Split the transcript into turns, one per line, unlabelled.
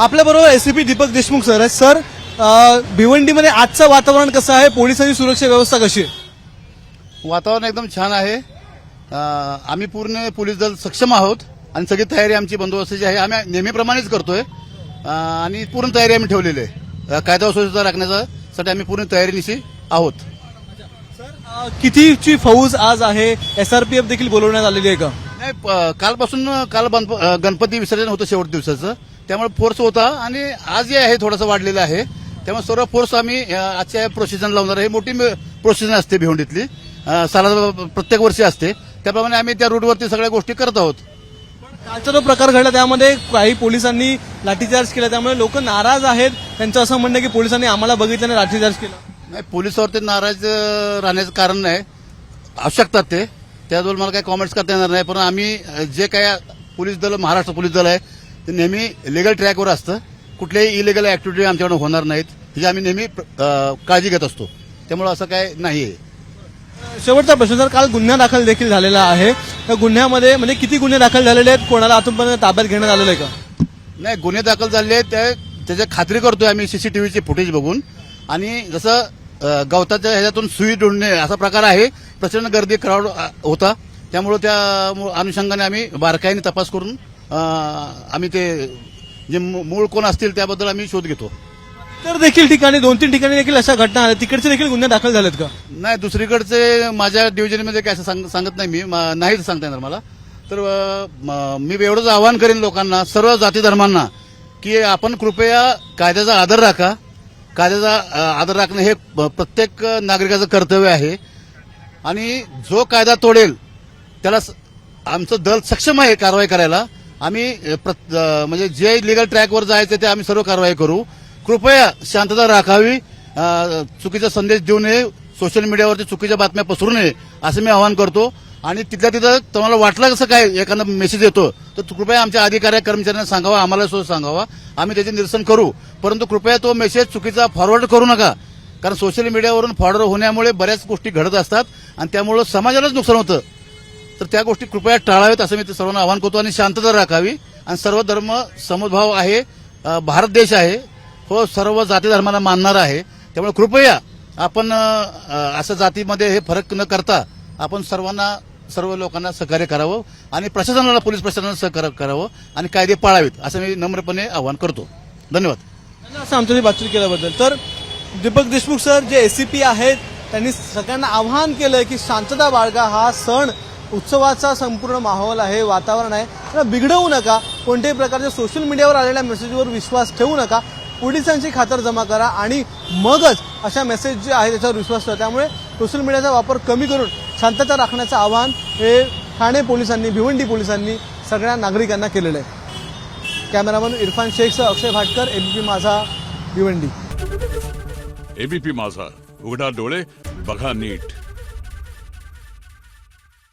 आपल्याबरोबर ACP Deepak Deshmukh sir आहेत. Sir, भिवंडीमध्ये आजचं वातावरण कसं आहे? पोलिसांची सुरक्षा व्यवस्था कशी आहे?
वातावरण एकदम छान आहे. आम्ही पूर्ण पोलीस दल सक्षम आहोत आणि सगळी तयारी आमची बंदोबस्ताची आहे. आम्ही नेहमीप्रमाणेच करतोय आणि पूर्ण तयारी आम्ही ठेवलेली आहे. कायदा व सुव्यवस्था राखण्यासाठी आम्ही पूर्ण तयारीनिशी आहोत.
कितीची फौज आज आहे? एसआरपीएफ देखील बोलवण्यात आलेली आहे का?
नाही, काल गणपती विसर्जन होतं शेवट दिवसाचं, त्यामुळे फोर्स होता आणि आज जे आहे थोडंसं वाढलेलं आहे. त्यामुळे सर्व फोर्स आम्ही आजच्या प्रोसिजन लावणार आहे. मोठी प्रोसिजन असते भिवंडीतली, साला प्रत्येक वर्षी असते. त्याप्रमाणे आम्ही त्या रूटवरती सगळ्या गोष्टी करत आहोत.
कालचा जो प्रकार घडला त्यामध्ये काही पोलिसांनी लाठीचार्ज केला, त्यामुळे लोक नाराज आहेत. त्यांचं असं म्हणणं की पोलिसांनी आम्हाला बघितलं आणि लाठीचार्ज केला.
नाही, पोलिसावरती नाराज राहण्याचं कारण नाही, आवश्यकतात ते, त्याबद्दल मला काही कॉमेंट्स करता येणार नाही. पण आम्ही जे काय पोलीस दल, महाराष्ट्र पोलीस दल आहे ते नेहमी लिगल ट्रॅकवर असतं. कुठल्याही इलिगल ऍक्टिव्हिटी आमच्याकडे होणार नाहीत ही आम्ही नेहमी काळजी घेत असतो. त्यामुळे असं काय नाहीये.
शेवटचा प्रश्न सर, काल गुन्हा दाखल देखील झालेला आहे. त्या गुन्ह्यामध्ये म्हणजे किती गुन्हे दाखल झालेले आहेत? कोणाला आतापर्यंत ताब्यात घेण्यात आलेलं आहे का?
नाही, गुन्हे दाखल झाले आहेत त्याची खात्री करतोय आम्ही सीसीटीव्हीचे फुटेज बघून. आणि जसं गवताच्या ह्याच्यातून सुई ढोळणे असा प्रकार आहे. प्रचंड गर्दी क्राऊड होता, त्यामुळे त्या अनुषंगाने आम्ही बारकाईने तपास करून आम्ही ते जे मूळ कोण असतील त्याबद्दल आम्ही शोध घेतो.
तर देखील ठिकाणी 2-3 ठिकाणी देखील अशा घटना आल्या, तिकडचे देखील गुन्हे दाखल झालेत का?
नाही, दुसरीकडचे माझ्या डिव्हिजनमध्ये काय असं सांगत नाही मी, नाही सांगता येणार मला. तर मी एवढंच आवाहन करेन लोकांना, सर्व जाती धर्मांना, की आपण कृपया कायद्याचा आदर राखा. कायद्याचा आदर राखणं हे प्रत्येक नागरिकाचं कर्तव्य आहे. आणि जो कायदा तोडेल त्याला आमचं दल सक्षम आहे कारवाई करायला. आम्ही म्हणजे जे लिगल ट्रॅकवर जायचं ते आम्ही सर्व कारवाई करू. कृपया शांतता राखावी, चुकीचा संदेश देऊ नये, सोशल मीडियावरती चुकीच्या बातम्या पसरू नये असं मी आवाहन करतो. आणि तिथल्या तिथं तुम्हाला वाटलं कसं काय एखादा मेसेज येतो तर कृपया आमच्या अधिकारी कर्मचाऱ्यांना सांगावा, आम्हाला सुद्धा सांगावा, आम्ही त्याचे निरसन करू. परंतु कृपया तो मेसेज चुकीचा फॉरवर्ड करू नका, कारण सोशल मीडियावरून फॉरवर्ड होण्यामुळे बऱ्याच गोष्टी घडत असतात आणि त्यामुळे समाजालाच नुकसान होतं. तर त्या गोष्टी कृपया टाळाव्यात असं मी सर्वांना आवाहन करतो. आणि शांतता राखावी. आणि सर्व धर्म समभाव आहे, भारत देश आहे, हो सर्व जाती धर्मांना मानणारा आहे. त्यामुळे कृपया आपण असं जातीमध्ये हे फरक न करता आपण सर्व लोकांना सहकार्य करावं आणि प्रशासनाला, पोलीस प्रशासनाला सहकार्य करावं आणि कायदे पाळावेत असं मी नम्रपणे आवाहन करतो. धन्यवाद.
असं आमच्याशी बातचीत केल्याबद्दल. तर दीपक देशमुख सर जे एसीपी आहेत त्यांनी सगळ्यांना आवाहन केलंय की शांतता बाळगा. हा सण उत्सवाचा संपूर्ण माहोल आहे, वातावरण आहे, त्याला बिघडवू नका. कोणत्याही प्रकारच्या सोशल मीडियावर आलेल्या मेसेजवर विश्वास ठेवू नका. पोलिसांची खातरजमा करा आणि मगच अशा मेसेज जे आहे त्याच्यावर विश्वास ठेवा. त्यामुळे सोशल मीडियाचा वापर कमी करून शांतता राखण्याचं आवाहन हे ठाणे पोलिसांनी, भिवंडी पोलिसांनी सगळ्या नागरिकांना केलेलं आहे. कॅमेरामन इरफान शेखसह अक्षय भाटकर, एबीपी माझा, भिवंडी.
एबीपी माझा, उघडा डोळे बघा नीट.